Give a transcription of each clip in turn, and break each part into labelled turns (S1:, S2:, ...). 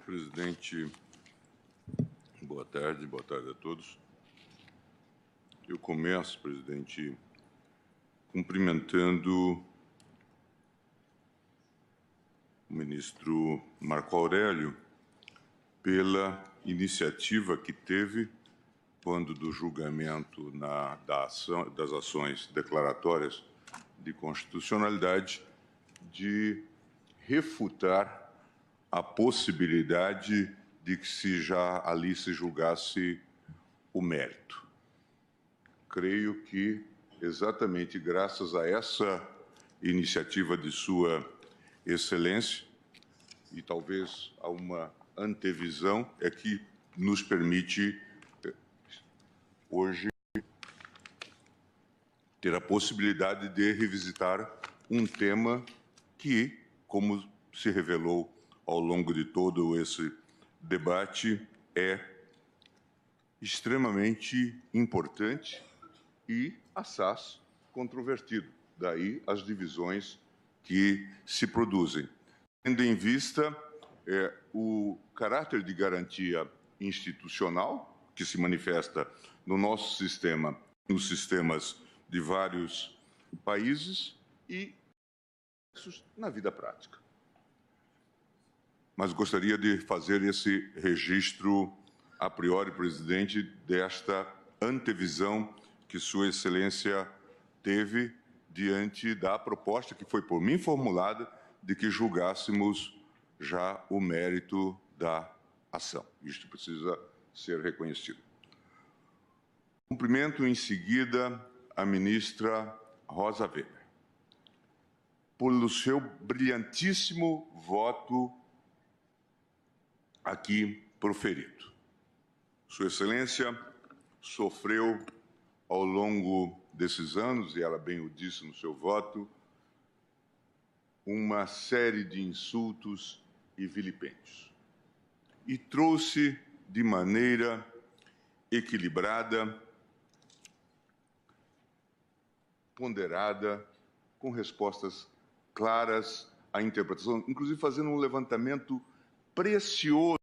S1: Presidente, boa tarde a todos. Eu começo, presidente, cumprimentando o ministro Marco Aurélio pela iniciativa que teve quando do julgamento das ações declaratórias de constitucionalidade de refutar a possibilidade de que ali se julgasse o mérito. Creio que exatamente graças a essa iniciativa de Sua Excelência e talvez a uma antevisão é que nos permite hoje ter a possibilidade de revisitar um tema que, como se revelou ao longo de todo esse debate, é extremamente importante e, assaz, controvertido. Daí as divisões que se produzem. Tendo em vista o caráter de garantia institucional que se manifesta no nosso sistema, nos sistemas de vários países e na vida prática. Mas gostaria de fazer esse registro a priori, presidente, desta antevisão que Sua Excelência teve diante da proposta que foi por mim formulada de que julgássemos já o mérito da ação. Isto precisa ser reconhecido. Cumprimento em seguida a ministra Rosa Weber pelo seu brilhantíssimo voto aqui proferido. Sua Excelência sofreu ao longo desses anos, e ela bem o disse no seu voto, uma série de insultos e vilipêndios. E trouxe de maneira equilibrada, ponderada, com respostas claras à interpretação, inclusive fazendo um levantamento precioso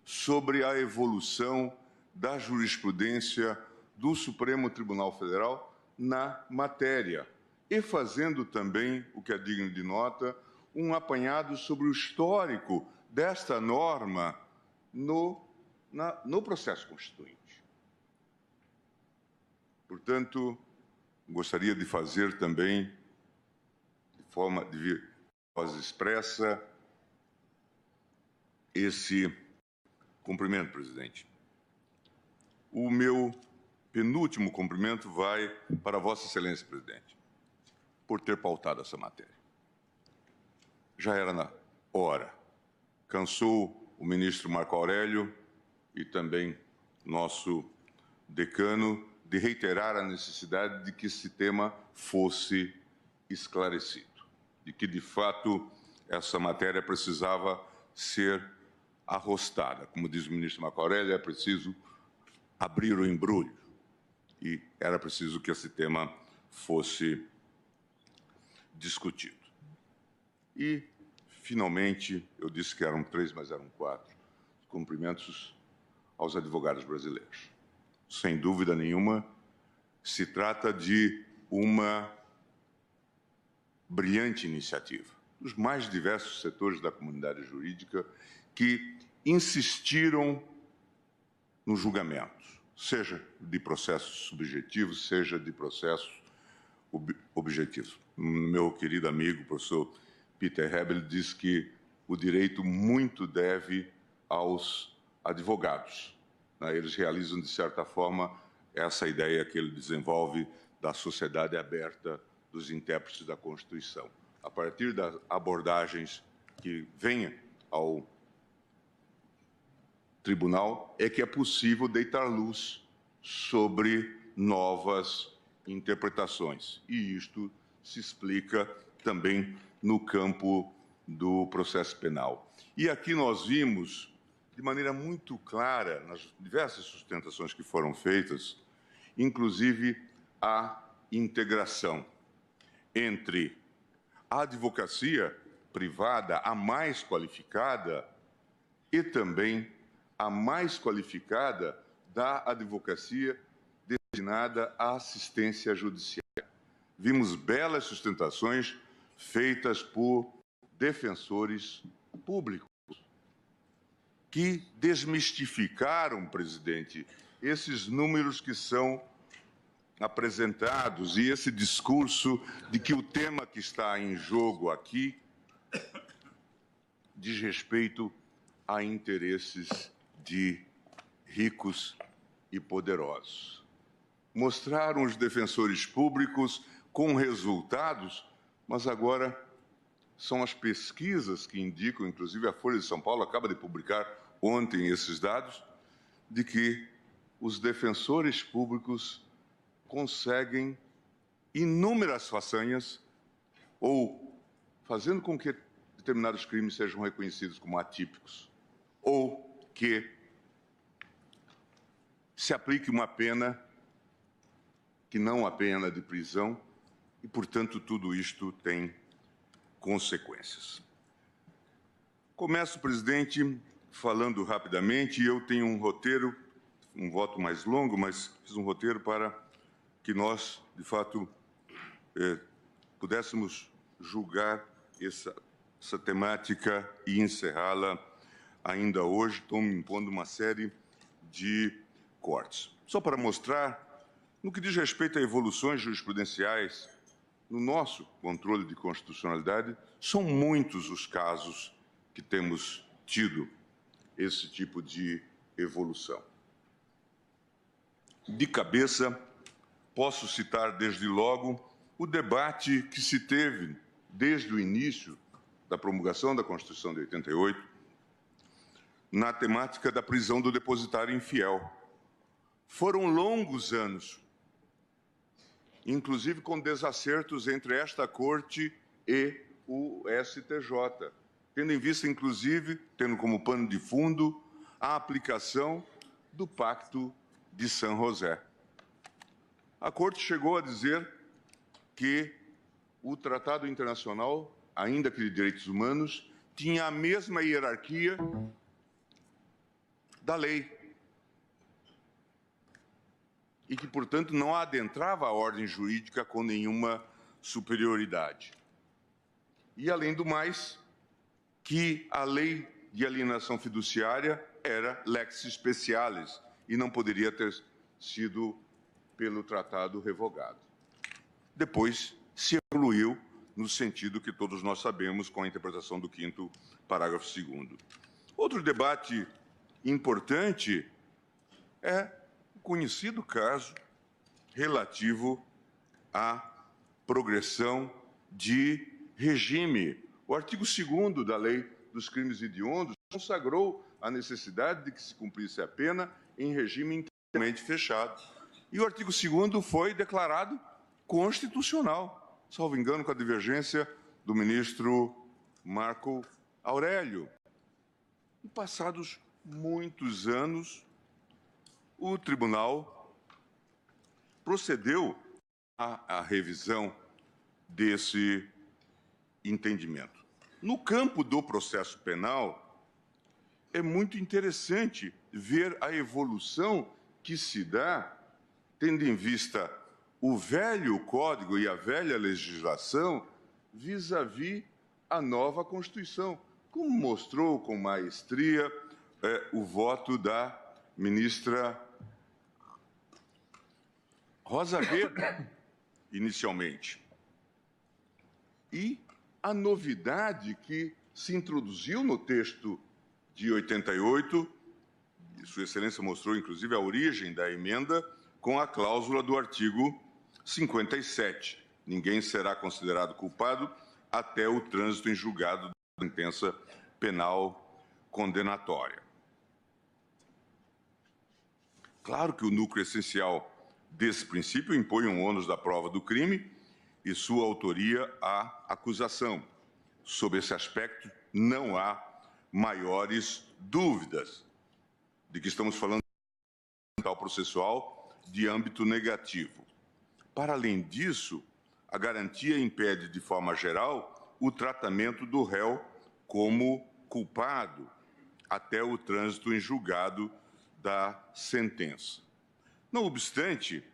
S1: sobre a evolução da jurisprudência do Supremo Tribunal Federal na matéria e fazendo também, o que é digno de nota, um apanhado sobre o histórico desta norma no processo constituinte. Portanto, gostaria de fazer também, de forma de voz expressa, esse cumprimento, presidente. O meu penúltimo cumprimento vai para Vossa Excelência, presidente, por ter pautado essa matéria. Já era na hora. Cansou o ministro Marco Aurélio e também nosso decano de reiterar a necessidade de que esse tema fosse esclarecido, de que, de fato, essa matéria precisava ser arrostada. Como diz o ministro Marco Aurélio, é preciso abrir o embrulho. E era preciso que esse tema fosse discutido. E, finalmente, eu disse que eram 3, mas eram 4, cumprimentos aos advogados brasileiros. Sem dúvida nenhuma, se trata de uma brilhante iniciativa dos mais diversos setores da comunidade jurídica que insistiram nos julgamentos, seja de processos subjetivos, seja de processos objetivos. Meu querido amigo, professor Peter Hebel, diz que o direito muito deve aos advogados. Eles realizam, de certa forma, essa ideia que ele desenvolve da sociedade aberta dos intérpretes da Constituição. A partir das abordagens que venham ao tribunal, é que é possível deitar luz sobre novas interpretações. E isto se explica também no campo do processo penal. E aqui nós vimos, de maneira muito clara, nas diversas sustentações que foram feitas, inclusive a integração entre a advocacia privada, a mais qualificada, e também a mais qualificada da advocacia destinada à assistência judiciária. Vimos belas sustentações feitas por defensores públicos que desmistificaram, presidente, esses números que são apresentados e esse discurso de que o tema que está em jogo aqui diz respeito a interesses de ricos e poderosos. Mostraram os defensores públicos com resultados, mas agora são as pesquisas que indicam, inclusive a Folha de São Paulo acaba de publicar ontem esses dados, de que os defensores públicos conseguem inúmeras façanhas ou fazendo com que determinados crimes sejam reconhecidos como atípicos ou que se aplique uma pena que não a pena de prisão e, portanto, tudo isto tem consequências. Começo, presidente, falando rapidamente, e eu tenho um roteiro, um voto mais longo, mas fiz um roteiro para que nós, de fato, pudéssemos julgar essa temática e encerrá-la ainda hoje. Estou me impondo uma série de cortes. Só para mostrar, no que diz respeito a evoluções jurisprudenciais, no nosso controle de constitucionalidade, são muitos os casos que temos tido esse tipo de evolução. De cabeça, posso citar desde logo o debate que se teve desde o início da promulgação da Constituição de 88 na temática da prisão do depositário infiel. Foram longos anos, inclusive com desacertos entre esta Corte e o STJ, tendo em vista, inclusive, tendo como pano de fundo a aplicação do Pacto de San José. A Corte chegou a dizer que o Tratado Internacional, ainda que de Direitos Humanos, tinha a mesma hierarquia da lei e que, portanto, não adentrava a ordem jurídica com nenhuma superioridade. E, além do mais, que a lei de alienação fiduciária era lex specialis e não poderia ter sido pelo tratado revogado. Depois se evoluiu no sentido que todos nós sabemos com a interpretação do 5º parágrafo 2º. Outro debate importante é o conhecido caso relativo à progressão de regime. O artigo 2º da Lei dos Crimes Hediondos consagrou a necessidade de que se cumprisse a pena em regime inteiramente fechado. E o artigo 2º foi declarado constitucional, salvo engano, com a divergência do ministro Marco Aurélio. E passados muitos anos, o tribunal procedeu à revisão desse entendimento. No campo do processo penal, é muito interessante ver a evolução que se dá, tendo em vista o velho Código e a velha legislação vis-à-vis a nova Constituição, como mostrou com maestria o voto da ministra Rosa Weber, inicialmente. E a novidade que se introduziu no texto de 88, e Sua Excelência mostrou, inclusive, a origem da emenda, com a cláusula do artigo 57. Ninguém será considerado culpado até o trânsito em julgado da sentença penal condenatória. Claro que o núcleo essencial desse princípio impõe um ônus da prova do crime e sua autoria à acusação. Sob esse aspecto, não há maiores dúvidas de que estamos falando de um processual de âmbito negativo. Para além disso, a garantia impede, de forma geral, o tratamento do réu como culpado, até o trânsito em julgado da sentença. Não obstante,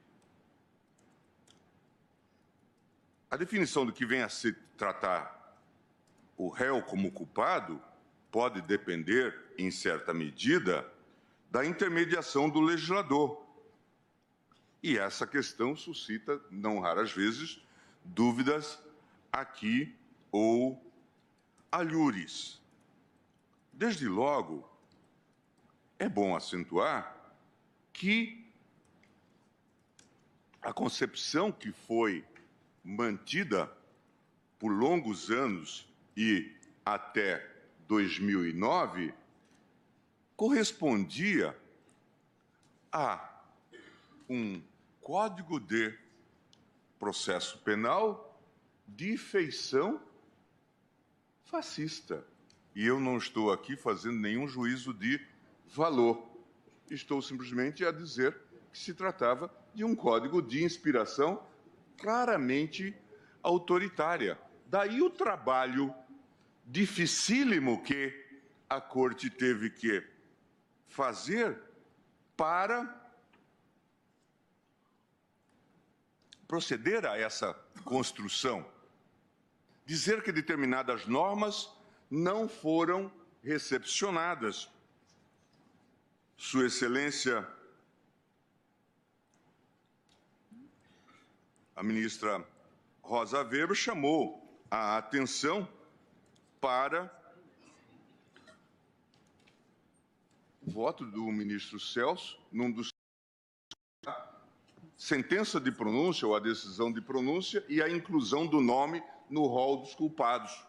S1: a definição do que vem a se tratar o réu como culpado pode depender, em certa medida, da intermediação do legislador. E essa questão suscita, não raras vezes, dúvidas aqui ou alhures. Desde logo, é bom acentuar que a concepção que foi mantida por longos anos e até 2009 correspondia a um Código de Processo Penal de feição fascista. E eu não estou aqui fazendo nenhum juízo de valor. Estou simplesmente a dizer que se tratava de um código de inspiração claramente autoritária. Daí o trabalho dificílimo que a Corte teve que fazer para proceder a essa construção. Dizer que determinadas normas não foram recepcionadas. Sua Excelência, a ministra Rosa Weber, chamou a atenção para o voto do ministro Celso, num dos sentença de pronúncia ou a decisão de pronúncia e a inclusão do nome no rol dos culpados,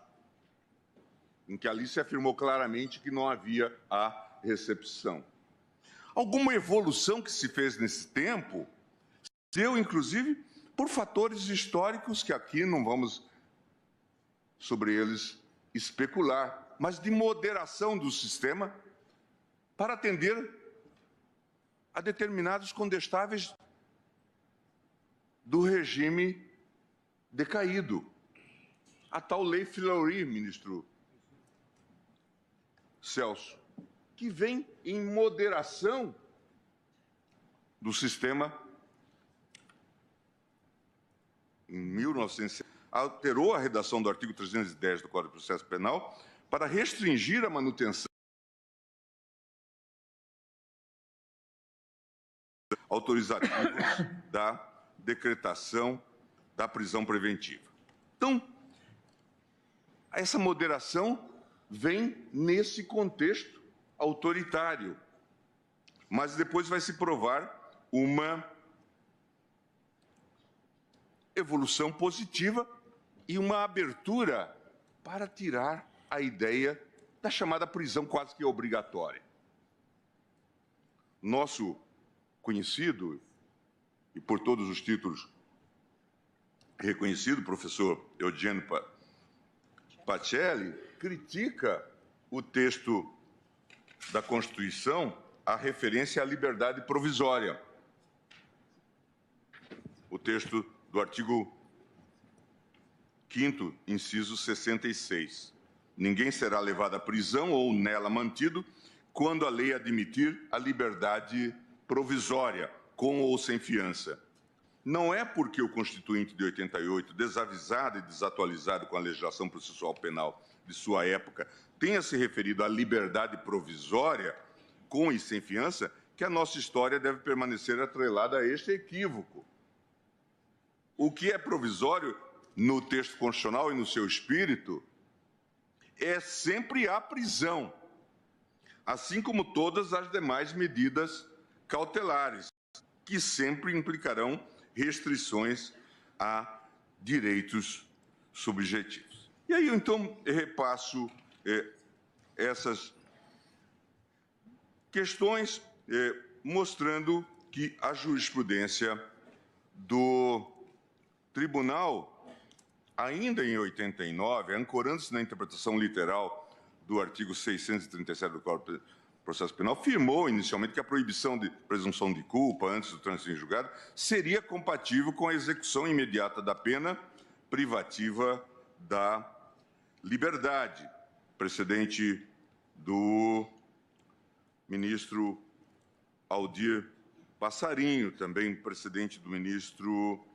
S1: em que ali se afirmou claramente que não havia a recepção. Alguma evolução que se fez nesse tempo deu, inclusive, por fatores históricos que aqui não vamos sobre eles especular, mas de moderação do sistema para atender a determinados condestáveis do regime decaído. A tal lei Fillory, ministro Celso, que vem em moderação do sistema em 1900, alterou a redação do artigo 310 do Código de Processo Penal para restringir a manutenção autorizativos da decretação da prisão preventiva. Então, essa moderação vem nesse contexto autoritário, mas depois vai se provar uma evolução positiva e uma abertura para tirar a ideia da chamada prisão quase que obrigatória. Nosso conhecido, e por todos os títulos reconhecido, professor Eugênio Pacelli, critica o texto da Constituição a referência à liberdade provisória. O texto do artigo 5º, inciso 66. Ninguém será levado à prisão ou nela mantido quando a lei admitir a liberdade provisória, com ou sem fiança. Não é porque o Constituinte de 88, desavisado e desatualizado com a legislação processual penal de sua época, tenha se referido à liberdade provisória, com e sem fiança, que a nossa história deve permanecer atrelada a este equívoco. O que é provisório no texto constitucional e no seu espírito é sempre a prisão, assim como todas as demais medidas cautelares, que sempre implicarão restrições a direitos subjetivos. E aí, eu, então, repasso essas questões, mostrando que a jurisprudência do Tribunal, ainda em 89, ancorando-se na interpretação literal do artigo 637 do Código de Processo Penal, afirmou inicialmente que a proibição de presunção de culpa antes do trânsito em julgado seria compatível com a execução imediata da pena privativa da liberdade, precedente do ministro Aldir Passarinho, também precedente do ministro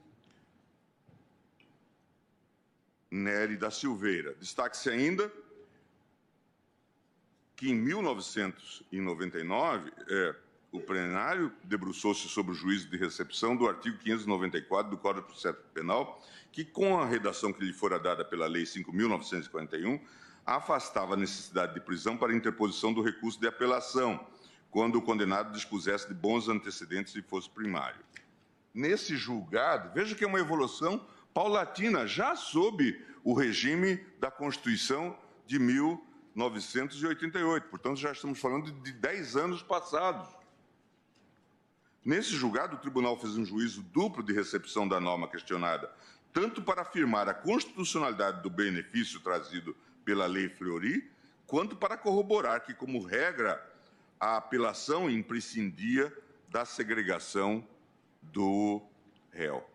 S1: Nery da Silveira. Destaque-se ainda que, em 1999, o plenário debruçou-se sobre o juízo de recepção do artigo 594 do Código de Processo Penal, que, com a redação que lhe fora dada pela Lei 5.941, afastava a necessidade de prisão para interposição do recurso de apelação, quando o condenado dispusesse de bons antecedentes e fosse primário. Nesse julgado, veja que é uma evolução paulatina, já sob o regime da Constituição de 1988. Portanto, já estamos falando de 10 anos passados. Nesse julgado, o tribunal fez um juízo duplo de recepção da norma questionada, tanto para afirmar a constitucionalidade do benefício trazido pela Lei Fleury, quanto para corroborar que, como regra, a apelação imprescindia da segregação do réu.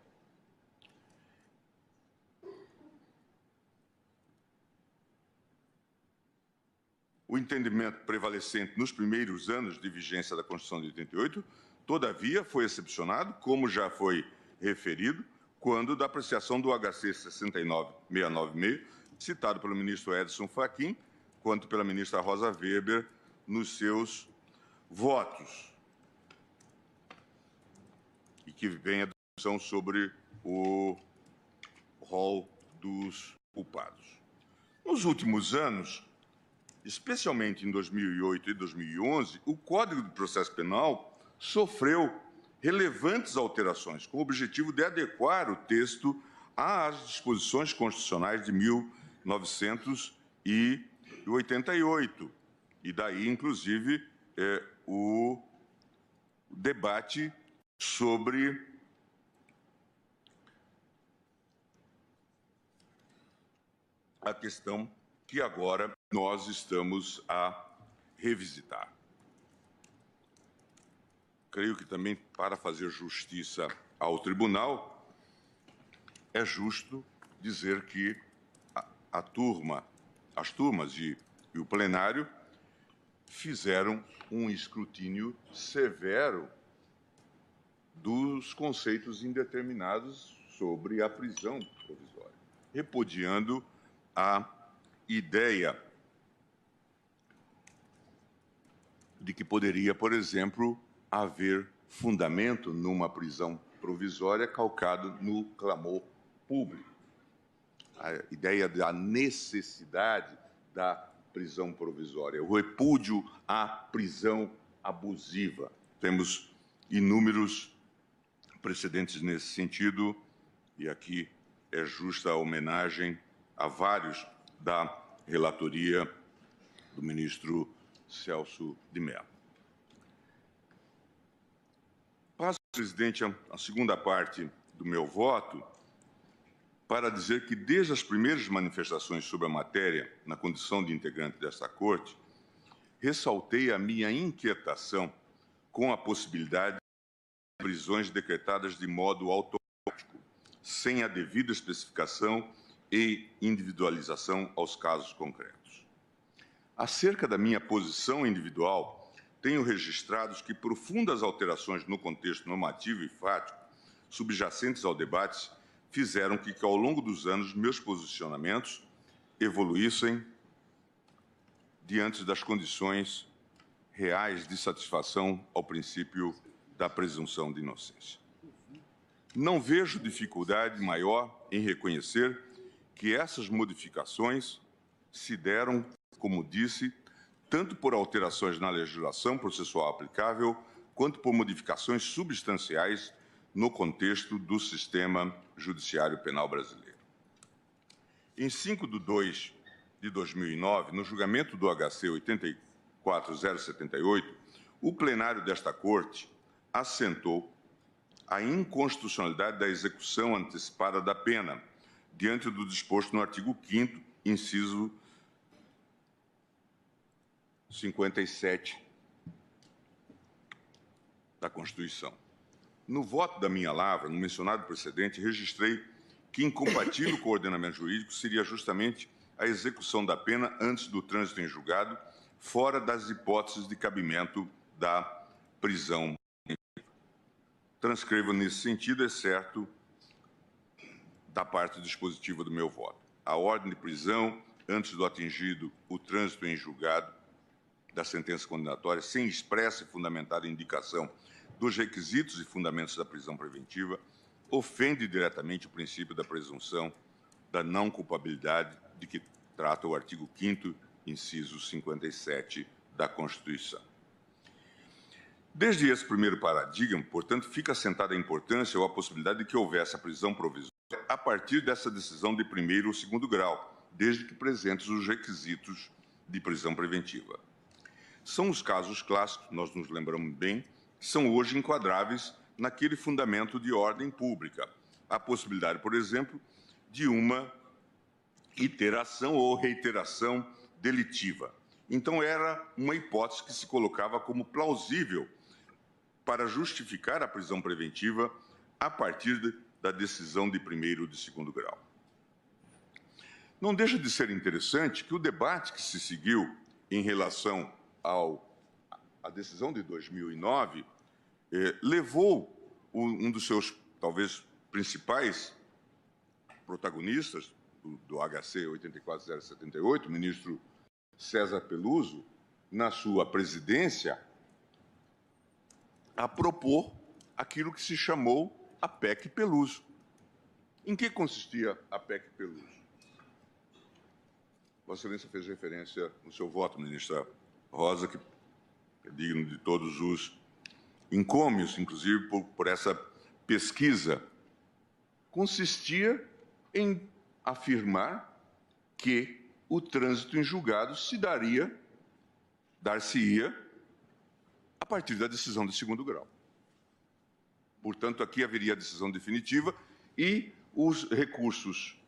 S1: O entendimento prevalecente nos primeiros anos de vigência da Constituição de 88, todavia, foi excepcionado, como já foi referido, quando da apreciação do HC 69696, citado pelo ministro Edson Fachin, quanto pela ministra Rosa Weber, nos seus votos, e que vem a discussão sobre o rol dos culpados. Nos últimos anos, especialmente em 2008 e 2011, o Código de Processo Penal sofreu relevantes alterações, com o objetivo de adequar o texto às disposições constitucionais de 1988, e daí, inclusive, o debate sobre a questão que agora nós estamos a revisitar. Creio que também, para fazer justiça ao tribunal, é justo dizer que as turmas e o plenário fizeram um escrutínio severo dos conceitos indeterminados sobre a prisão provisória, repudiando a ideia de que poderia, por exemplo, haver fundamento numa prisão provisória calcado no clamor público. A ideia da necessidade da prisão provisória, o repúdio à prisão abusiva. Temos inúmeros precedentes nesse sentido, e aqui é justa a homenagem a vários da relatoria do ministro Celso de Mello. Passo, presidente, a segunda parte do meu voto para dizer que, desde as primeiras manifestações sobre a matéria, na condição de integrante desta Corte, ressaltei a minha inquietação com a possibilidade de prisões decretadas de modo automático, sem a devida especificação e individualização aos casos concretos. Acerca da minha posição individual, tenho registrado que profundas alterações no contexto normativo e fático subjacentes ao debate fizeram que, ao longo dos anos, meus posicionamentos evoluíssem diante das condições reais de satisfação ao princípio da presunção de inocência. Não vejo dificuldade maior em reconhecer que essas modificações se deram, como disse, tanto por alterações na legislação processual aplicável, quanto por modificações substanciais no contexto do sistema judiciário penal brasileiro. Em 5 de 2 de 2009, no julgamento do HC 84078, o plenário desta Corte assentou a inconstitucionalidade da execução antecipada da pena, diante do disposto no artigo 5º, inciso 57 da Constituição. No voto da minha lavra, no mencionado precedente, registrei que, incompatível com o ordenamento jurídico, seria justamente a execução da pena antes do trânsito em julgado, fora das hipóteses de cabimento da prisão. Transcrevo nesse sentido, exceto da parte dispositiva do meu voto. A ordem de prisão, antes do atingido o trânsito em julgado da sentença condenatória, sem expressa e fundamentada indicação dos requisitos e fundamentos da prisão preventiva, ofende diretamente o princípio da presunção da não culpabilidade de que trata o artigo 5º, inciso 57 da Constituição. Desde esse primeiro paradigma, portanto, fica assentada a importância ou a possibilidade de que houvesse a prisão provisória a partir dessa decisão de primeiro ou segundo grau, desde que presentes os requisitos de prisão preventiva. São os casos clássicos, nós nos lembramos bem, que são hoje enquadráveis naquele fundamento de ordem pública. A possibilidade, por exemplo, de uma iteração ou reiteração delitiva. Então, era uma hipótese que se colocava como plausível para justificar a prisão preventiva a partir da decisão de primeiro ou de segundo grau. Não deixa de ser interessante que o debate que se seguiu em relação à decisão de 2009 levou um dos seus, talvez, principais protagonistas do HC 84078, o ministro César Peluso, na sua presidência, a propor aquilo que se chamou a PEC Peluso. Em que consistia a PEC Peluso? Vossa Excelência fez referência no seu voto, ministra Rosa, que é digno de todos os encômios, inclusive por essa pesquisa. Consistia em afirmar que o trânsito em julgado dar-se-ia a partir da decisão de segundo grau. Portanto, aqui haveria a decisão definitiva e os recursos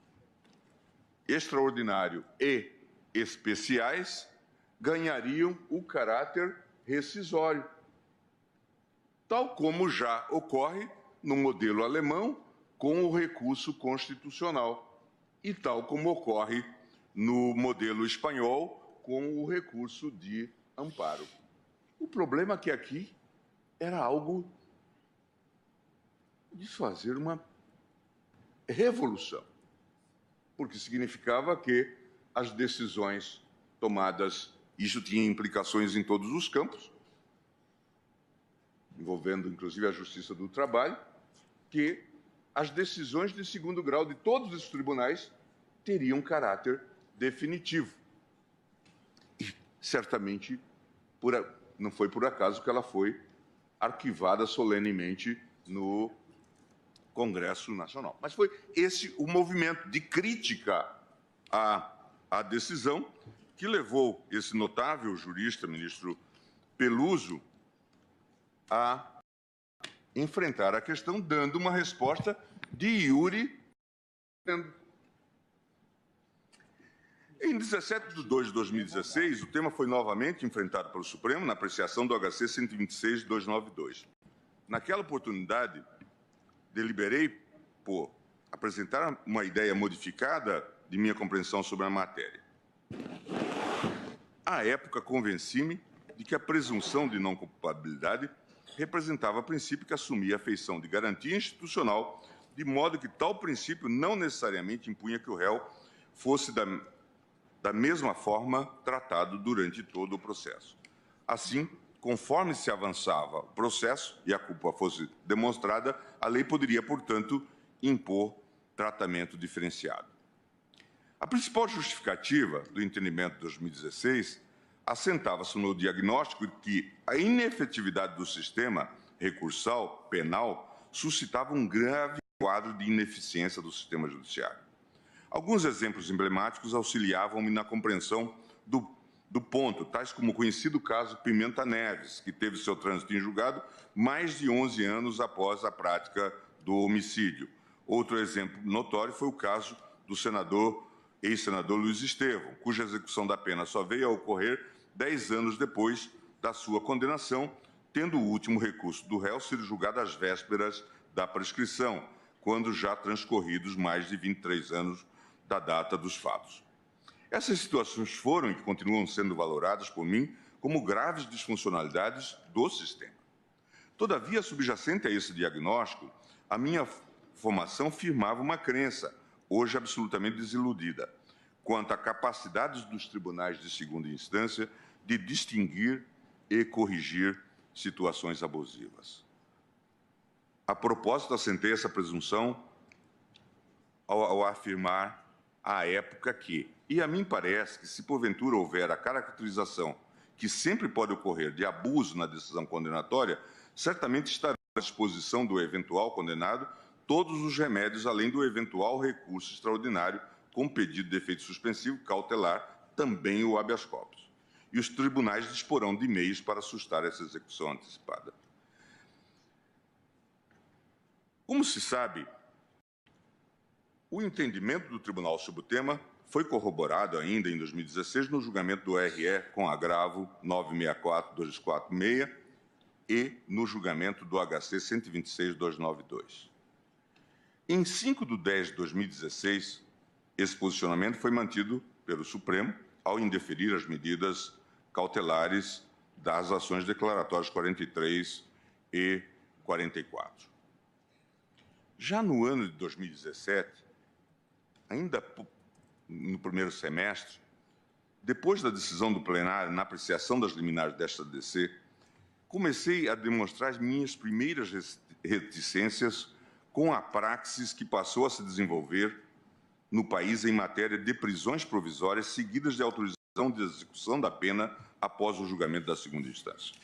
S1: extraordinário e especiais ganhariam o caráter rescisório, tal como já ocorre no modelo alemão com o recurso constitucional e tal como ocorre no modelo espanhol com o recurso de amparo. O problema é que aqui era algo de fazer uma revolução, porque significava que as decisões tomadas, isso tinha implicações em todos os campos, envolvendo inclusive a Justiça do Trabalho, que as decisões de segundo grau de todos os tribunais teriam caráter definitivo. E certamente não foi por acaso que ela foi arquivada solenemente no Congresso Nacional. Mas foi esse o movimento de crítica à decisão que levou esse notável jurista, ministro Peluso, a enfrentar a questão dando uma resposta de iure. Em 17 de 2 de 2016, o tema foi novamente enfrentado pelo Supremo na apreciação do HC 126-292. Naquela oportunidade, deliberei por apresentar uma ideia modificada de minha compreensão sobre a matéria. À época, convenci-me de que a presunção de não culpabilidade representava princípio que assumia a feição de garantia institucional, de modo que tal princípio não necessariamente impunha que o réu fosse da mesma forma tratado durante todo o processo. Assim, conforme se avançava o processo e a culpa fosse demonstrada, a lei poderia, portanto, impor tratamento diferenciado. A principal justificativa do entendimento de 2016 assentava-se no diagnóstico de que a inefetividade do sistema recursal penal suscitava um grave quadro de ineficiência do sistema judiciário. Alguns exemplos emblemáticos auxiliavam-me na compreensão do ponto, tais como o conhecido caso Pimenta Neves, que teve seu trânsito em julgado mais de 11 anos após a prática do homicídio. Outro exemplo notório foi o caso do ex-senador Luiz Estevão, cuja execução da pena só veio a ocorrer 10 anos depois da sua condenação, tendo o último recurso do réu sido julgado às vésperas da prescrição, quando já transcorridos mais de 23 anos da data dos fatos. Essas situações foram e continuam sendo valoradas por mim como graves disfuncionalidades do sistema. Todavia, subjacente a esse diagnóstico, a minha formação firmava uma crença, hoje absolutamente desiludida, quanto à capacidade dos tribunais de segunda instância de distinguir e corrigir situações abusivas. A propósito, assentei essa presunção ao afirmar à época que, e a mim parece que se porventura houver a caracterização que sempre pode ocorrer de abuso na decisão condenatória, certamente estará à disposição do eventual condenado todos os remédios, além do eventual recurso extraordinário com pedido de efeito suspensivo cautelar, também o habeas corpus. E os tribunais disporão de meios para sustar essa execução antecipada. Como se sabe, o entendimento do Tribunal sobre o tema foi corroborado ainda em 2016 no julgamento do RE com agravo 964-246 e no julgamento do HC 126-292. Em 5 de 10 de 2016, esse posicionamento foi mantido pelo Supremo ao indeferir as medidas cautelares das ações declaratórias 43 e 44. Já no ano de 2017, ainda no primeiro semestre, depois da decisão do plenário na apreciação das liminares desta DC, comecei a demonstrar as minhas primeiras reticências com a praxis que passou a se desenvolver no país em matéria de prisões provisórias seguidas de autorização de execução da pena após o julgamento da segunda instância.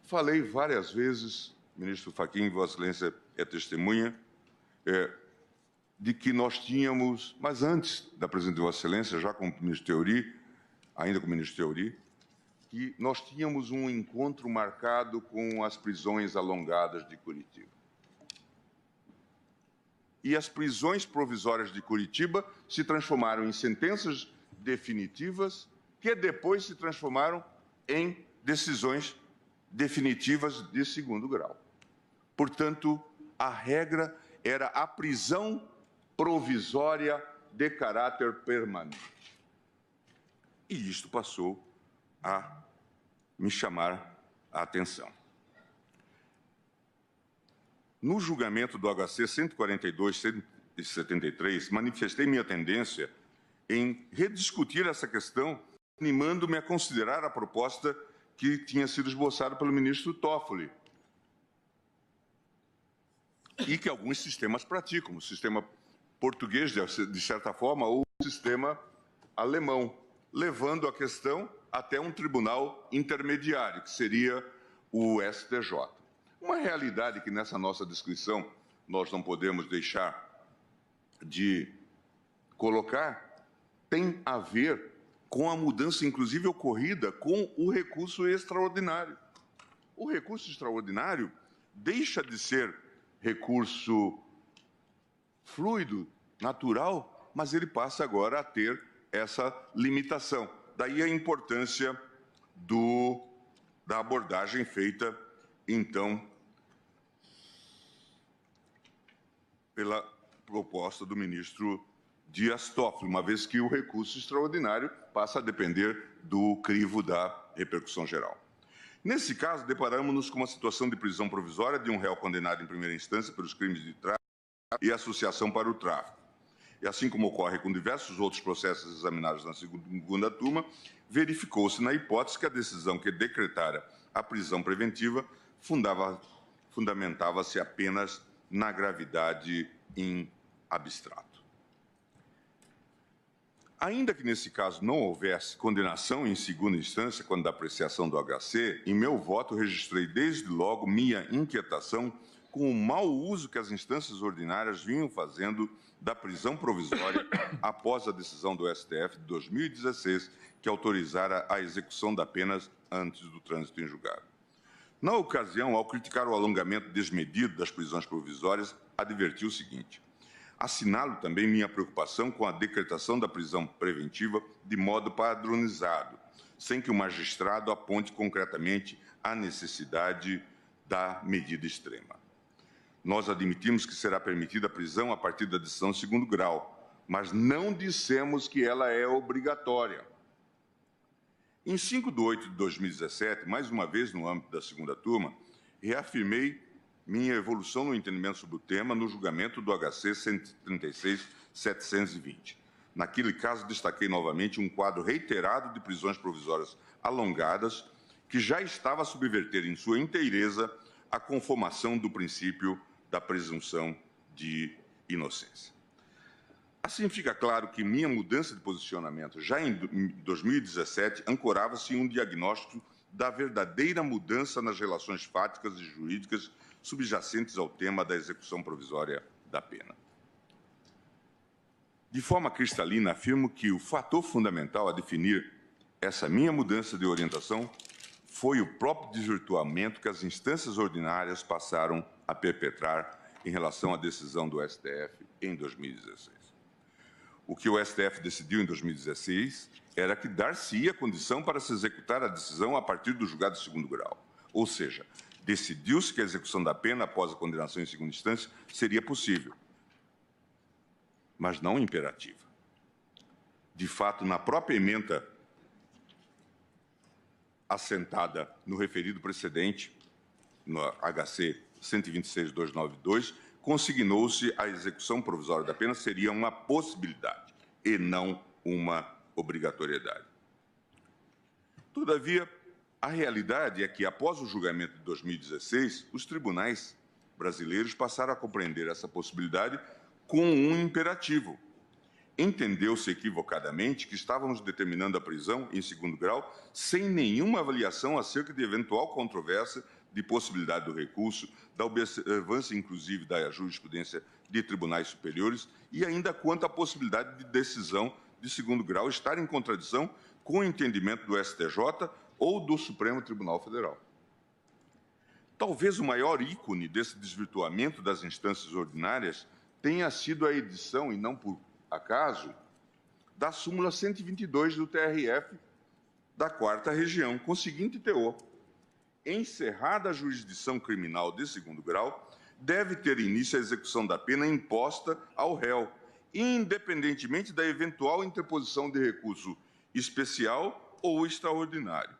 S1: Falei várias vezes, ministro Fachin, Vossa Excelência é testemunha, de que nós tínhamos, mas antes da presença de Vossa Excelência, já com o ministro Teori, ainda com o ministro Teori, que nós tínhamos um encontro marcado com as prisões alongadas de Curitiba. E as prisões provisórias de Curitiba se transformaram em sentenças definitivas, que depois se transformaram em decisões definitivas de segundo grau. Portanto, a regra era a prisão provisória de caráter permanente. E isto passou a me chamar a atenção. No julgamento do HC 142-173, manifestei minha tendência em rediscutir essa questão, animando-me a considerar a proposta que tinha sido esboçada pelo ministro Toffoli e que alguns sistemas praticam, o sistema português, de certa forma, ou o sistema alemão, levando a questão até um tribunal intermediário, que seria o STJ. Uma realidade que nessa nossa descrição nós não podemos deixar de colocar tem a ver com a mudança, inclusive, ocorrida com o recurso extraordinário. O recurso extraordinário deixa de ser recurso fluido, natural, mas ele passa agora a ter essa limitação. Daí a importância da abordagem feita, então, pela proposta do ministro Dias Toffoli, uma vez que o recurso extraordinário passa a depender do crivo da repercussão geral. Nesse caso, deparamos-nos com uma situação de prisão provisória de um réu condenado em primeira instância pelos crimes de tráfico e associação para o tráfico. E assim como ocorre com diversos outros processos examinados na segunda turma, verificou-se na hipótese que a decisão que decretara a prisão preventiva fundamentava-se apenas na gravidade em abstrato. Ainda que nesse caso não houvesse condenação em segunda instância, quando da apreciação do HC, em meu voto registrei desde logo minha inquietação com o mau uso que as instâncias ordinárias vinham fazendo da prisão provisória após a decisão do STF de 2016, que autorizara a execução da pena antes do trânsito em julgado. Na ocasião, ao criticar o alongamento desmedido das prisões provisórias, adverti o seguinte: assinalo também minha preocupação com a decretação da prisão preventiva de modo padronizado, sem que o magistrado aponte concretamente a necessidade da medida extrema. Nós admitimos que será permitida a prisão a partir da decisão de segundo grau, mas não dissemos que ela é obrigatória. Em 5 de 8 de 2017, mais uma vez no âmbito da segunda turma, reafirmei minha evolução no entendimento sobre o tema no julgamento do HC 136.720. Naquele caso, destaquei novamente um quadro reiterado de prisões provisórias alongadas que já estava a subverter em sua inteireza a conformação do princípio da presunção de inocência. Assim, fica claro que minha mudança de posicionamento, já em 2017, ancorava-se em um diagnóstico da verdadeira mudança nas relações fáticas e jurídicas subjacentes ao tema da execução provisória da pena. De forma cristalina, afirmo que o fator fundamental a definir essa minha mudança de orientação foi o próprio desvirtuamento que as instâncias ordinárias passaram a perpetrar em relação à decisão do STF em 2016. O que o STF decidiu em 2016 era que dar-se-ia condição para se executar a decisão a partir do julgado de segundo grau. Ou seja, decidiu-se que a execução da pena após a condenação em segunda instância seria possível, mas não imperativa. De fato, na própria ementa assentada no referido precedente, no HC 126.292, consignou-se a execução provisória da pena seria uma possibilidade e não uma obrigatoriedade. Todavia, a realidade é que, após o julgamento de 2016, os tribunais brasileiros passaram a compreender essa possibilidade com um imperativo. Entendeu-se equivocadamente que estávamos determinando a prisão em segundo grau sem nenhuma avaliação acerca de eventual controvérsia de possibilidade do recurso, da observância, inclusive, da jurisprudência de tribunais superiores e ainda quanto à possibilidade de decisão de segundo grau estar em contradição com o entendimento do STJ ou do Supremo Tribunal Federal. Talvez o maior ícone desse desvirtuamento das instâncias ordinárias tenha sido a edição, e não por acaso, da súmula 122 do TRF da 4ª Região, com o seguinte teor: encerrada a jurisdição criminal de segundo grau, deve ter início a execução da pena imposta ao réu, independentemente da eventual interposição de recurso especial ou extraordinário.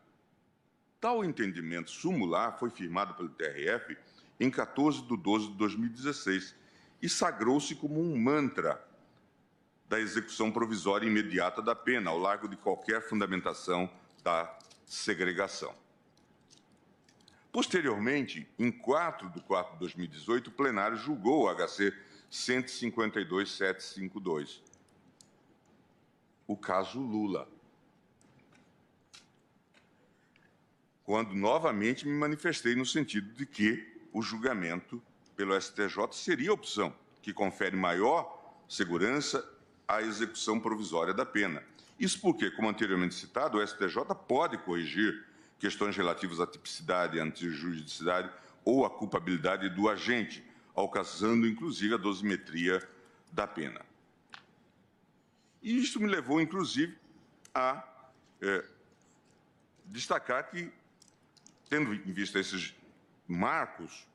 S1: Tal entendimento sumular foi firmado pelo TRF em 14 de 12 de 2016 e sagrou-se como um mantra da execução provisória imediata da pena, ao largo de qualquer fundamentação da segregação. Posteriormente, em 4 de 4 de 2018, o plenário julgou o HC 152.752, o caso Lula, quando novamente me manifestei no sentido de que o julgamento pelo STJ seria a opção que confere maior segurança à execução provisória da pena. Isso porque, como anteriormente citado, o STJ pode corrigir questões relativas à tipicidade, à antijuridicidade ou à culpabilidade do agente, alcançando, inclusive, a dosimetria da pena. E isso me levou, inclusive, a destacar que, tendo em vista esses marcos,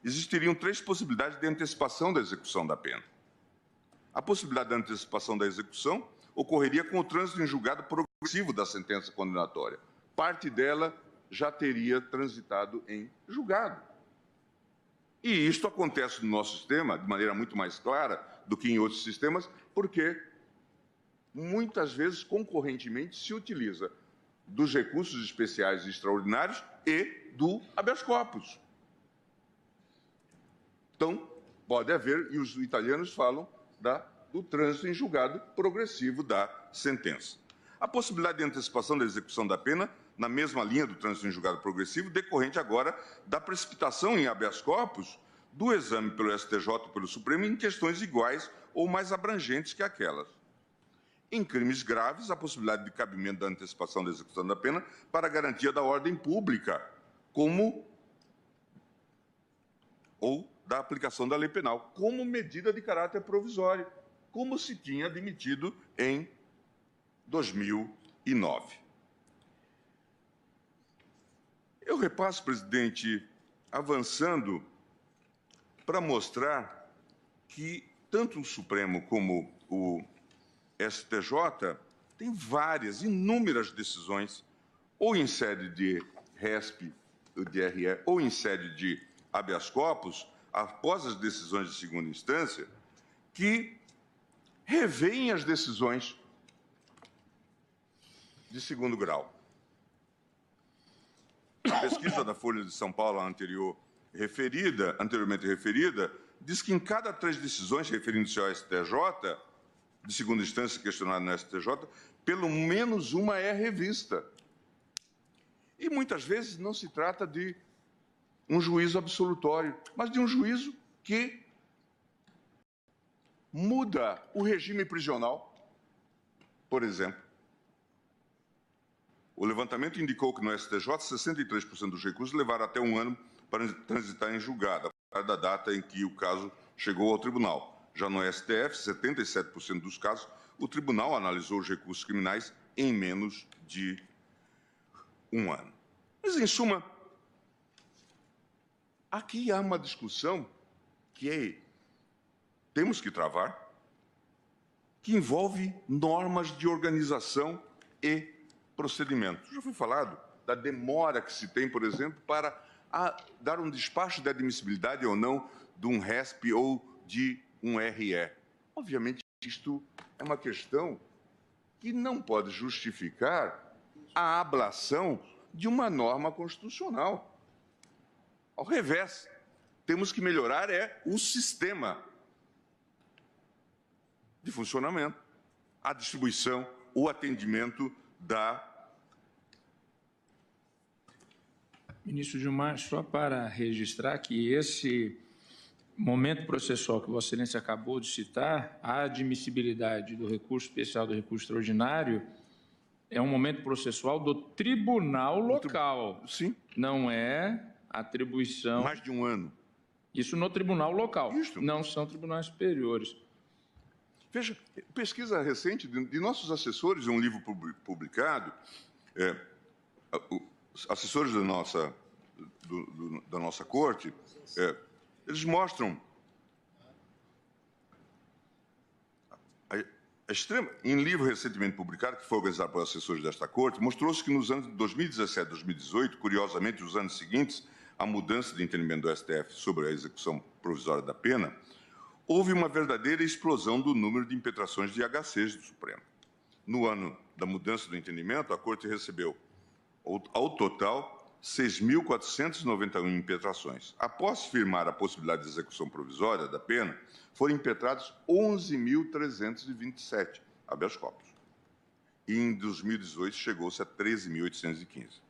S1: existiriam 3 possibilidades de antecipação da execução da pena. A possibilidade da antecipação da execução ocorreria com o trânsito em julgado progressivo da sentença condenatória. Parte dela já teria transitado em julgado. E isto acontece no nosso sistema de maneira muito mais clara do que em outros sistemas, porque muitas vezes, concorrentemente, se utiliza dos recursos especiais e extraordinários e do habeas corpus. Então, pode haver, e os italianos falam do trânsito em julgado progressivo da sentença. A possibilidade de antecipação da execução da pena, na mesma linha do trânsito em julgado progressivo, decorrente agora da precipitação em habeas corpus do exame pelo STJ e pelo Supremo em questões iguais ou mais abrangentes que aquelas. Em crimes graves, a possibilidade de cabimento da antecipação da execução da pena para garantia da ordem pública, ou da aplicação da lei penal, como medida de caráter provisório, como se tinha admitido em 2009. Eu repasso, presidente, avançando para mostrar que tanto o Supremo como o STJ tem inúmeras decisões, ou em sede de RESP, de RE, ou em sede de habeas corpus, após as decisões de segunda instância, que revêem as decisões de segundo grau. A pesquisa da Folha de São Paulo anteriormente referida, diz que em cada 3 decisões, referindo-se ao STJ, de segunda instância questionada no STJ, pelo menos uma é revista. E muitas vezes não se trata de um juízo absolutório, mas de um juízo que muda o regime prisional, por exemplo. O levantamento indicou que no STJ, 63% dos recursos levaram até 1 ano para transitar em julgado, a partir da data em que o caso chegou ao tribunal. Já no STF, 77% dos casos, o tribunal analisou os recursos criminais em menos de 1 ano. Mas, em suma, aqui há uma discussão que temos que travar, que envolve normas de organização e procedimento. Já foi falado da demora que se tem, por exemplo, para dar um despacho de admissibilidade ou não de um RESP ou de um RE. Obviamente, isto é uma questão que não pode justificar a ablação de uma norma constitucional. Ao revés, temos que melhorar o sistema de funcionamento, a distribuição, o atendimento da...
S2: Ministro Gilmar, só para registrar que esse momento processual que Vossa Excelência acabou de citar, a admissibilidade do recurso especial do recurso extraordinário, é um momento processual do tribunal local.
S1: Sim.
S2: Não é atribuição...
S1: Mais de 1 ano.
S2: Isso no tribunal local.
S1: Isso.
S2: Não são tribunais superiores.
S1: Veja, pesquisa recente de nossos assessores, um livro publicado, assessores da nossa corte, eles mostram em livro recentemente publicado, que foi organizado por assessores desta corte, mostrou-se que nos anos de 2017 e 2018, curiosamente, os anos seguintes, à mudança de entendimento do STF sobre a execução provisória da pena, houve uma verdadeira explosão do número de impetrações de HCs do Supremo. No ano da mudança do entendimento, a Corte recebeu, ao total, 6.491 impetrações. Após firmar a possibilidade de execução provisória da pena, foram impetrados 11.327 habeas corpus. E em 2018 chegou-se a 13.815.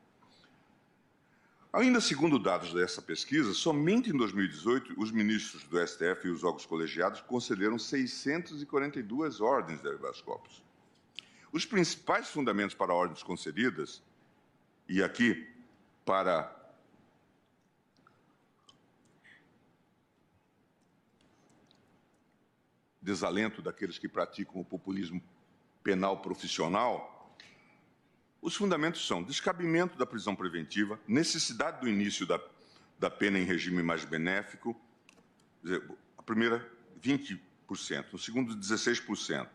S1: Ainda segundo dados dessa pesquisa, somente em 2018, os ministros do STF e os órgãos colegiados concederam 642 ordens de habeas corpus. Os principais fundamentos para ordens concedidas, e aqui para desalento daqueles que praticam o populismo penal profissional, os fundamentos são descabimento da prisão preventiva, necessidade do início da pena em regime mais benéfico, a primeira, 20%, o segundo, 16%.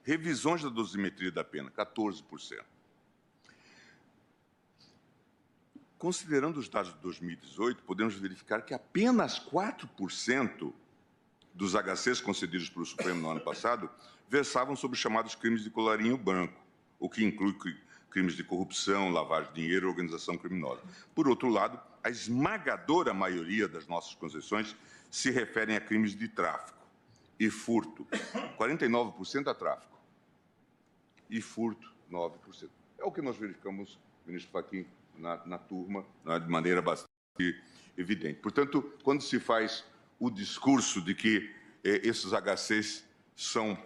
S1: Revisões da dosimetria da pena, 14%. Considerando os dados de 2018, podemos verificar que apenas 4% dos HCs concedidos pelo Supremo no ano passado versavam sobre os chamados crimes de colarinho branco, o que inclui crimes de corrupção, lavagem de dinheiro e organização criminosa. Por outro lado, a esmagadora maioria das nossas concessões se referem a crimes de tráfico e furto. 49% a tráfico e furto, 9%. É o que nós verificamos, ministro Fachin, na turma, de maneira bastante evidente. Portanto, quando se faz o discurso de que esses HCs são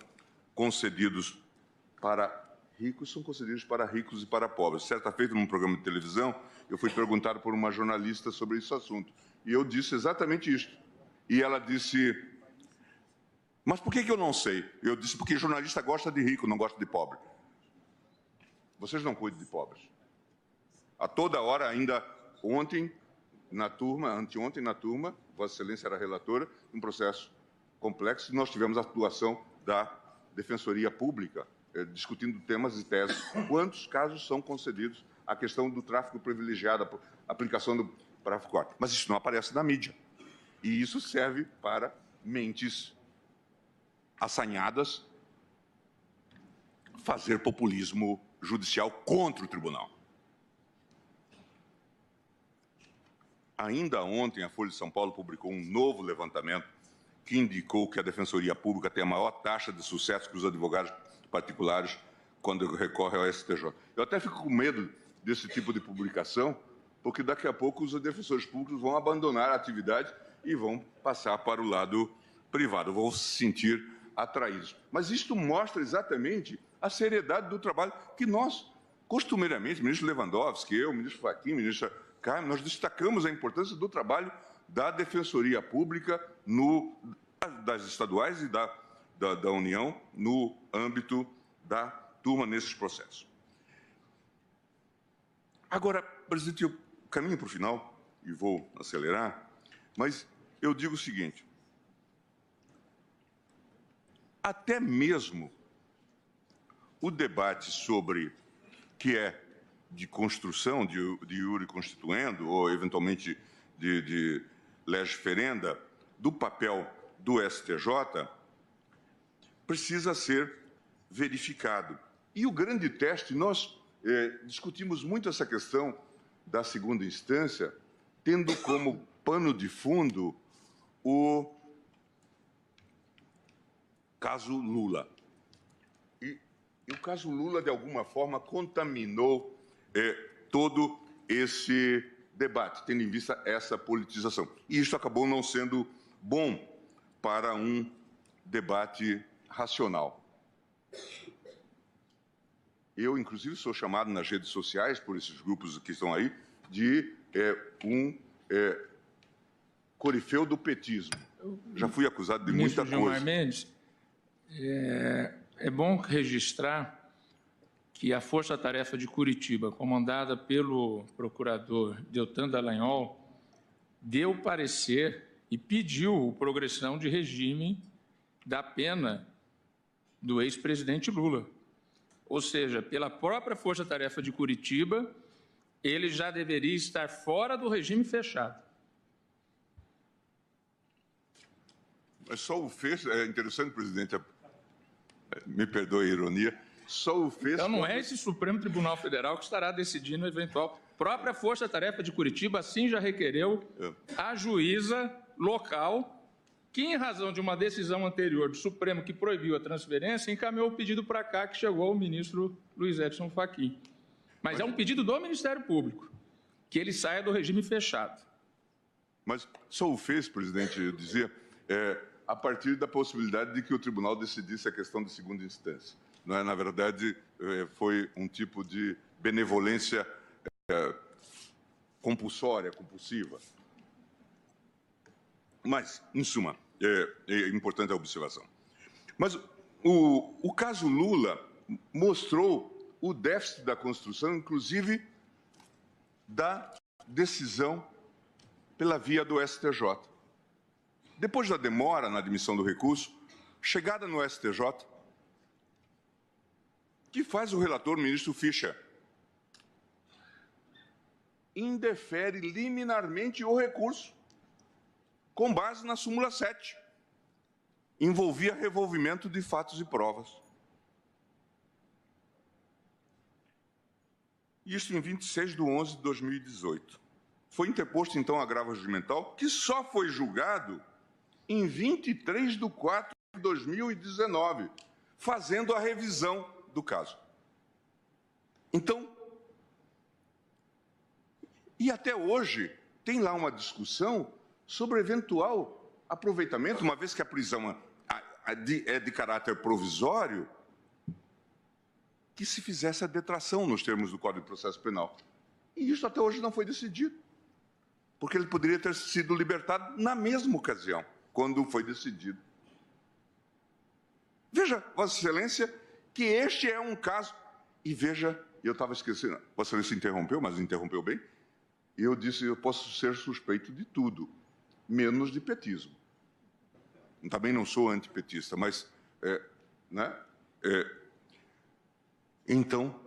S1: concedidos para ricos, são concedidos para ricos e para pobres. Certa feita, num programa de televisão, eu fui perguntado por uma jornalista sobre esse assunto. E eu disse exatamente isto. E ela disse, mas por que eu não sei? Eu disse, porque jornalista gosta de rico, não gosta de pobre. Vocês não cuidam de pobres. A toda hora, ainda ontem, na turma, anteontem na turma, Vossa Excelência era relatora, um processo complexo, e nós tivemos a atuação da Defensoria Pública, discutindo temas e teses. Quantos casos são concedidos à questão do tráfico privilegiado, a aplicação do tráfico? Mas isso não aparece na mídia. E isso serve para mentes assanhadas fazer populismo judicial contra o tribunal. Ainda ontem, a Folha de São Paulo publicou um novo levantamento que indicou que a Defensoria Pública tem a maior taxa de sucesso que os advogados particulares quando recorrem ao STJ. Eu até fico com medo desse tipo de publicação, porque daqui a pouco os defensores públicos vão abandonar a atividade e vão passar para o lado privado, vão se sentir atraídos. Mas isto mostra exatamente a seriedade do trabalho que nós, costumeiramente, o ministro Lewandowski, eu, o ministro Fachin, o ministro Carmen, nós destacamos a importância do trabalho da Defensoria Pública, das estaduais e da União, no âmbito da turma nesses processos. Agora, presidente, eu caminho para o final e vou acelerar, mas eu digo o seguinte: até mesmo o debate sobre que é de construção de iure constituendo ou, eventualmente, de lege ferenda, do papel do STJ, precisa ser verificado. E o grande teste, nós discutimos muito essa questão da segunda instância, tendo como pano de fundo o caso Lula. E o caso Lula, de alguma forma, contaminou todo esse debate, tendo em vista essa politização. E isso acabou não sendo bom para um debate racional. Eu, inclusive, sou chamado nas redes sociais, por esses grupos que estão aí, de corifeu do petismo. Já fui acusado de muita coisa.
S2: Gilmar Mendes, é bom registrar que a Força Tarefa de Curitiba, comandada pelo procurador Deltan Dallagnol, deu parecer e pediu progressão de regime da pena do ex-presidente Lula. Ou seja, pela própria Força Tarefa de Curitiba, ele já deveria estar fora do regime fechado.
S1: Mas só o fez, é interessante, presidente, me perdoe a ironia, só o fez...
S2: Então não é esse Supremo Tribunal Federal que estará decidindo o eventual. Própria Força Tarefa de Curitiba assim já requereu a juíza local que, em razão de uma decisão anterior do Supremo que proibiu a transferência, encaminhou o pedido para cá, que chegou ao ministro Luiz Edson Fachin. Mas é um pedido do Ministério Público, que ele saia do regime fechado.
S1: Mas só o fez, presidente, eu dizia, a partir da possibilidade de que o tribunal decidisse a questão de segunda instância. Não é? Na verdade, foi um tipo de benevolência compulsória, compulsiva. Mas, em suma, é importante a observação. Mas o caso Lula mostrou o déficit da construção, inclusive da decisão pela via do STJ. Depois da demora na admissão do recurso, chegada no STJ, que faz o relator, o ministro Fischer? Indefere liminarmente o recurso, com base na súmula 7. Envolvia revolvimento de fatos e provas. Isso em 26/11/2018. Foi interposto, então, agravo regimental, que só foi julgado em 23/4/2019, fazendo a revisão do caso. Então, e até hoje, tem lá uma discussão sobre eventual aproveitamento, uma vez que a prisão é de caráter provisório, que se fizesse a detração nos termos do Código de Processo Penal. E isso até hoje não foi decidido, porque ele poderia ter sido libertado na mesma ocasião, quando foi decidido. Veja, Vossa Excelência, que este é um caso... E veja, eu estava esquecendo, Vossa Excelência interrompeu, mas interrompeu bem, e eu disse, eu posso ser suspeito de tudo, menos de petismo. Também não sou antipetista, mas né, Então,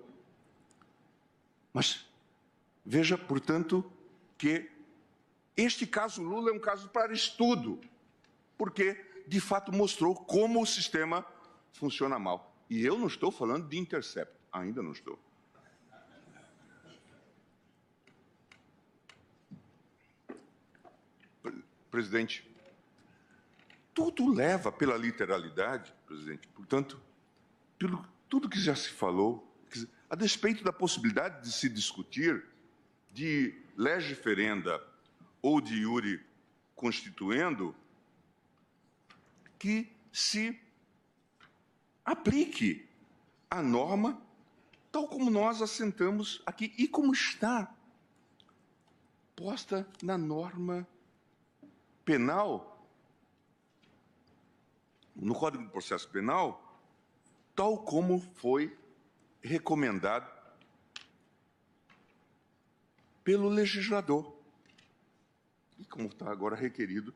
S1: mas veja, portanto, que este caso Lula é um caso para estudo, porque, de fato, mostrou como o sistema funciona mal. E eu não estou falando de Intercept, ainda não estou. Presidente, tudo leva pela literalidade, presidente, portanto, tudo que já se falou, a despeito da possibilidade de se discutir de lege ferenda ou de iure constituendo, que se aplique a norma tal como nós assentamos aqui e como está posta na norma penal, no Código de Processo Penal, tal como foi recomendado pelo legislador e como está agora requerido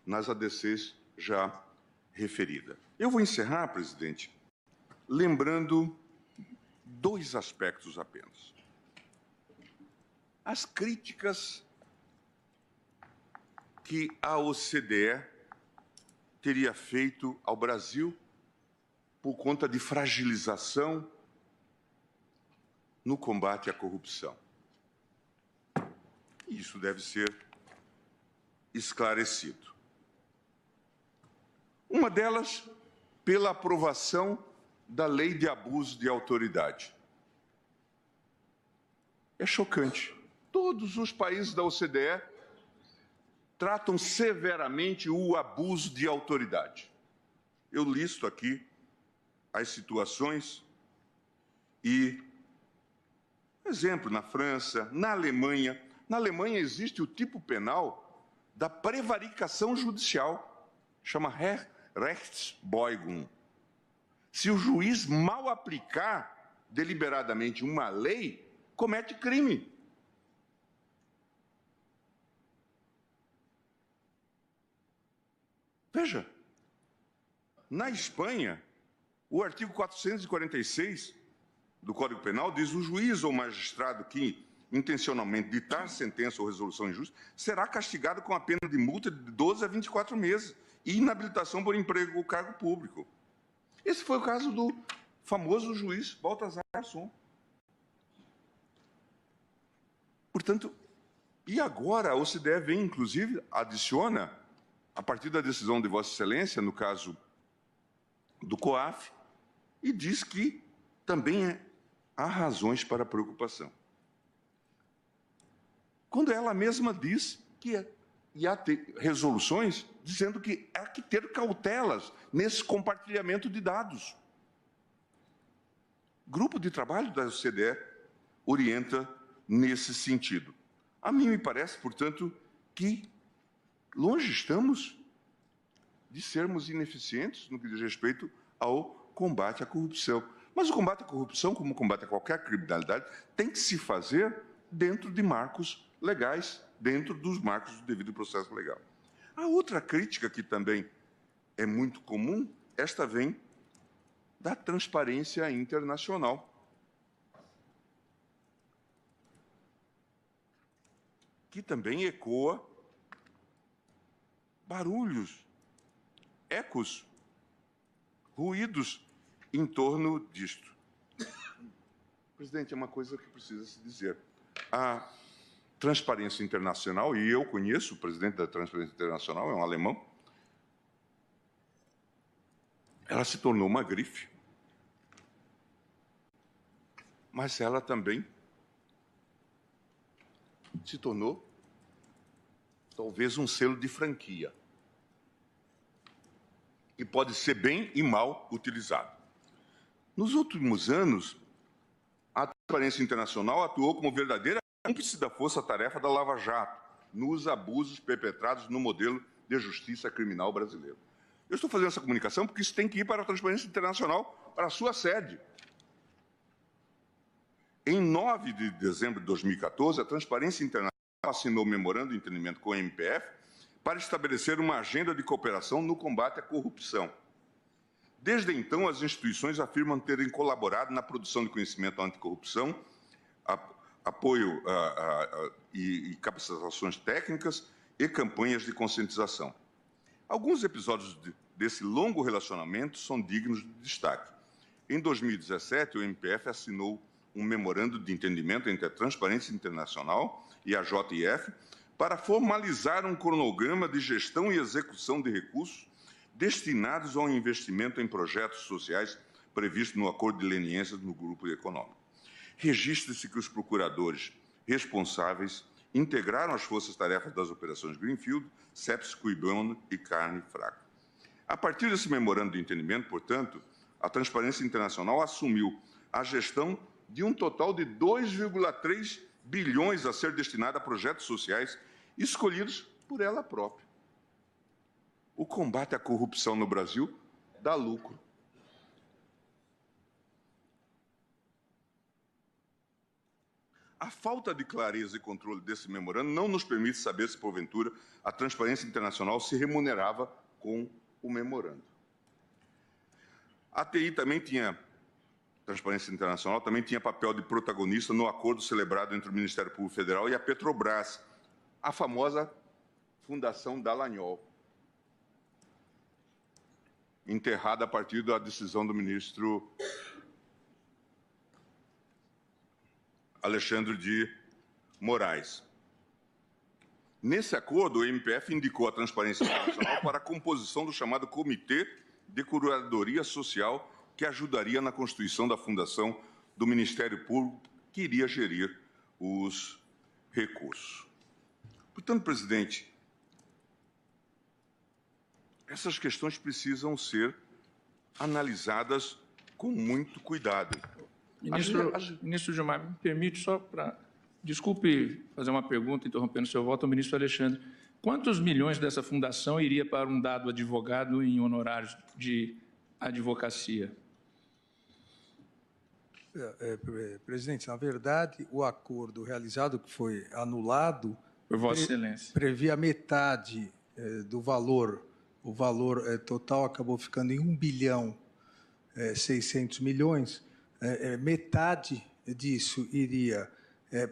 S1: nas ADCs já referida. Eu vou encerrar, presidente, lembrando dois aspectos apenas. As críticas que a OCDE teria feito ao Brasil por conta de fragilização no combate à corrupção. Isso deve ser esclarecido. Uma delas, pela aprovação da Lei de Abuso de Autoridade. É chocante. Todos os países da OCDE tratam severamente o abuso de autoridade. Eu listo aqui as situações e, exemplo, na França, na Alemanha. Na Alemanha existe o tipo penal da prevaricação judicial, chama Rechtsbeugung. Se o juiz mal aplicar deliberadamente uma lei, comete crime. Veja, na Espanha, o artigo 446 do Código Penal diz: o juiz ou magistrado que intencionalmente ditar sentença ou resolução injusta será castigado com a pena de multa de 12 a 24 meses e inabilitação por emprego ou cargo público. Esse foi o caso do famoso juiz Baltazar Garzón. Portanto, e agora a OCDE vem, inclusive, adiciona, a partir da decisão de Vossa Excelência, no caso do COAF, e diz que também há razões para preocupação. Quando ela mesma diz que há resoluções dizendo que há que ter cautelas nesse compartilhamento de dados. O grupo de trabalho da OCDE orienta nesse sentido. A mim me parece, portanto, que longe estamos de sermos ineficientes no que diz respeito ao combate à corrupção. Mas o combate à corrupção, como o combate a qualquer criminalidade, tem que se fazer dentro de marcos legais, dentro dos marcos do devido processo legal. A outra crítica que também é muito comum, esta vem da transparência internacional. Que também ecoa barulhos, ecos, ruídos em torno disto. Presidente, é uma coisa que precisa se dizer. A Transparência Internacional, e eu conheço o presidente da Transparência Internacional, é um alemão, ela se tornou uma grife, mas ela também se tornou talvez um selo de franquia, que pode ser bem e mal utilizado. Nos últimos anos, a Transparência Internacional atuou como verdadeira cúmplice da força-tarefa da Lava Jato, nos abusos perpetrados no modelo de justiça criminal brasileiro. Eu estou fazendo essa comunicação porque isso tem que ir para a Transparência Internacional, para a sua sede. Em 9 de dezembro de 2014, a Transparência Internacional assinou um memorando de entendimento com a MPF para estabelecer uma agenda de cooperação no combate à corrupção. Desde então, as instituições afirmam terem colaborado na produção de conhecimento anticorrupção, apoio e capacitações técnicas e campanhas de conscientização. Alguns episódios desse longo relacionamento são dignos de destaque. Em 2017, o MPF assinou um memorando de entendimento entre a Transparência Internacional e a JIF para formalizar um cronograma de gestão e execução de recursos destinados ao investimento em projetos sociais previsto no Acordo de Leniência no Grupo Econômico. Registre-se que os procuradores responsáveis integraram as forças-tarefas das operações Greenfield, Sepsis, Cuibano e Carne Fraca. A partir desse memorando de entendimento, portanto, a Transparência Internacional assumiu a gestão de um total de 2,3 bilhões a ser destinado a projetos sociais escolhidos por ela própria. O combate à corrupção no Brasil dá lucro. A falta de clareza e controle desse memorando não nos permite saber se, porventura, a Transparência Internacional se remunerava com o memorando. A TI também tinha, Transparência Internacional também tinha papel de protagonista no acordo celebrado entre o Ministério Público Federal e a Petrobras, a famosa Fundação Dallagnol, enterrada a partir da decisão do ministro Alexandre de Moraes. Nesse acordo, o MPF indicou a Transparência Internacional para a composição do chamado Comitê de Curadoria Social, que ajudaria na constituição da fundação do Ministério Público, que iria gerir os recursos. Portanto, presidente, essas questões precisam ser analisadas com muito cuidado.
S2: Ministro Gilmar, me permite só para... Desculpe fazer uma pergunta, interrompendo o seu voto ao ministro Alexandre. Quantos milhões dessa fundação iria para um dado advogado em honorários de advocacia?
S3: Presidente, na verdade, o acordo realizado, que foi anulado,
S2: por Vossa Excelência,
S3: previa metade do valor. O valor total acabou ficando em 1 bilhão 600 milhões. Metade disso iria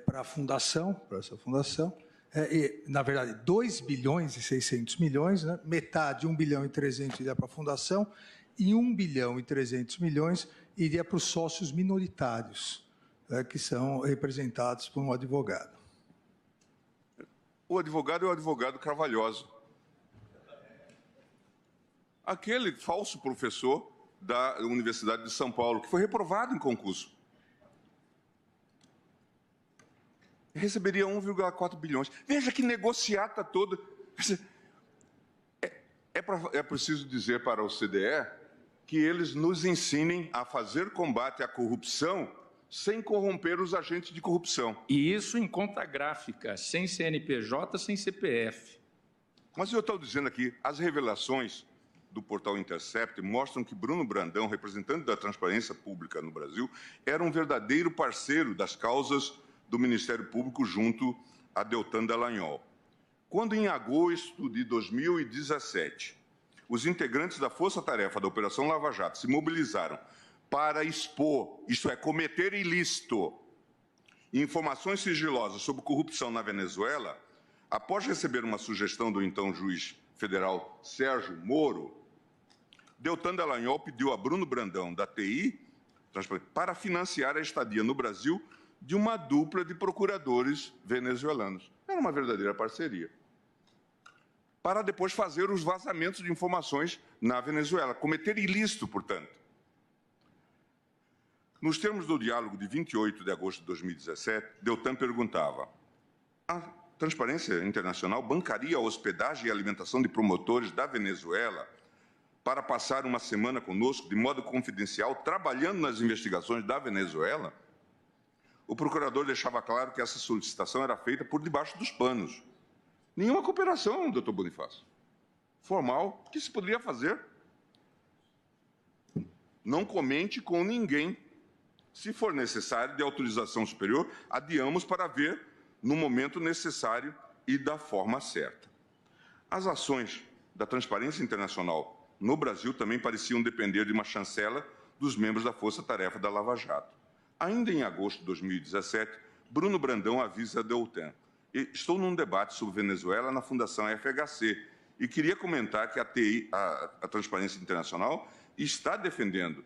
S3: para a fundação, para essa fundação. Na verdade, 2 bilhões e 600 milhões, né? Metade, 1 bilhão e 300 iria para a fundação, e 1 bilhão e 300 milhões iria para os sócios minoritários, que são representados por um advogado.
S1: O advogado é o advogado Carvalhosa, aquele falso professor da Universidade de São Paulo, que foi reprovado em concurso. Receberia 1,4 bilhões. Veja que negociata toda. É preciso dizer para o CDE que eles nos ensinem a fazer combate à corrupção sem corromper os agentes de corrupção.
S2: E isso em conta gráfica, sem CNPJ, sem CPF.
S1: Mas eu estou dizendo aqui, as revelações do portal Intercept mostram que Bruno Brandão, representante da transparência pública no Brasil, era um verdadeiro parceiro das causas do Ministério Público junto a Deltan Dallagnol. Quando, em agosto de 2017, os integrantes da Força Tarefa da Operação Lava Jato se mobilizaram para expor, isto é, cometer ilícito, informações sigilosas sobre corrupção na Venezuela, após receber uma sugestão do então juiz federal Sérgio Moro, Deltan Dallagnol pediu a Bruno Brandão, da TI, para financiar a estadia no Brasil de uma dupla de procuradores venezuelanos. Era uma verdadeira parceria. Para depois fazer os vazamentos de informações na Venezuela, cometer ilícito, portanto. Nos termos do diálogo de 28 de agosto de 2017, Deltan perguntava: a Transparência Internacional bancaria a hospedagem e alimentação de promotores da Venezuela para passar uma semana conosco de modo confidencial, trabalhando nas investigações da Venezuela? O procurador deixava claro que essa solicitação era feita por debaixo dos panos. Nenhuma cooperação, doutor Bonifácio. Formal, que se poderia fazer. Não comente com ninguém. Se for necessário, de autorização superior, adiamos para ver no momento necessário e da forma certa. As ações da Transparência Internacional no Brasil também pareciam depender de uma chancela dos membros da Força Tarefa da Lava Jato. Ainda em agosto de 2017, Bruno Brandão avisa a Deltan: estou num debate sobre Venezuela na Fundação FHC e queria comentar que a TI, a Transparência Internacional, está defendendo,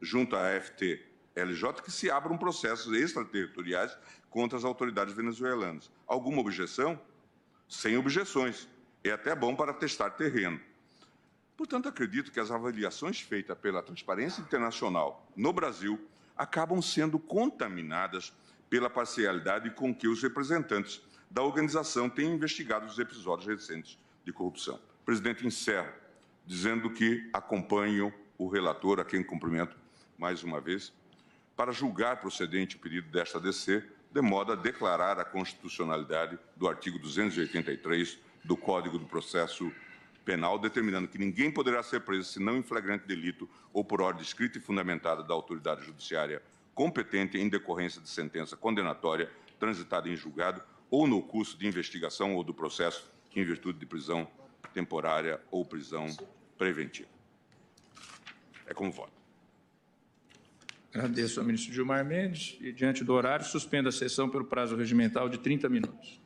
S1: junto à FTLJ, que se abram processos extraterritoriais contra as autoridades venezuelanas. Alguma objeção? Sem objeções. É até bom para testar terreno. Portanto, acredito que as avaliações feitas pela Transparência Internacional no Brasil acabam sendo contaminadas pela parcialidade com que os representantes da organização têm investigado os episódios recentes de corrupção. Presidente, encerro dizendo que acompanho o relator, a quem cumprimento mais uma vez, para julgar procedente o pedido desta DC, de modo a declarar a constitucionalidade do artigo 283 do Código do Processo Penal, determinando que ninguém poderá ser preso senão em flagrante delito ou por ordem escrita e fundamentada da autoridade judiciária competente em decorrência de sentença condenatória transitada em julgado ou no curso de investigação ou do processo em virtude de prisão temporária ou prisão preventiva. É como voto.
S2: Agradeço ao ministro Gilmar Mendes e, diante do horário, suspendo a sessão pelo prazo regimental de 30 minutos.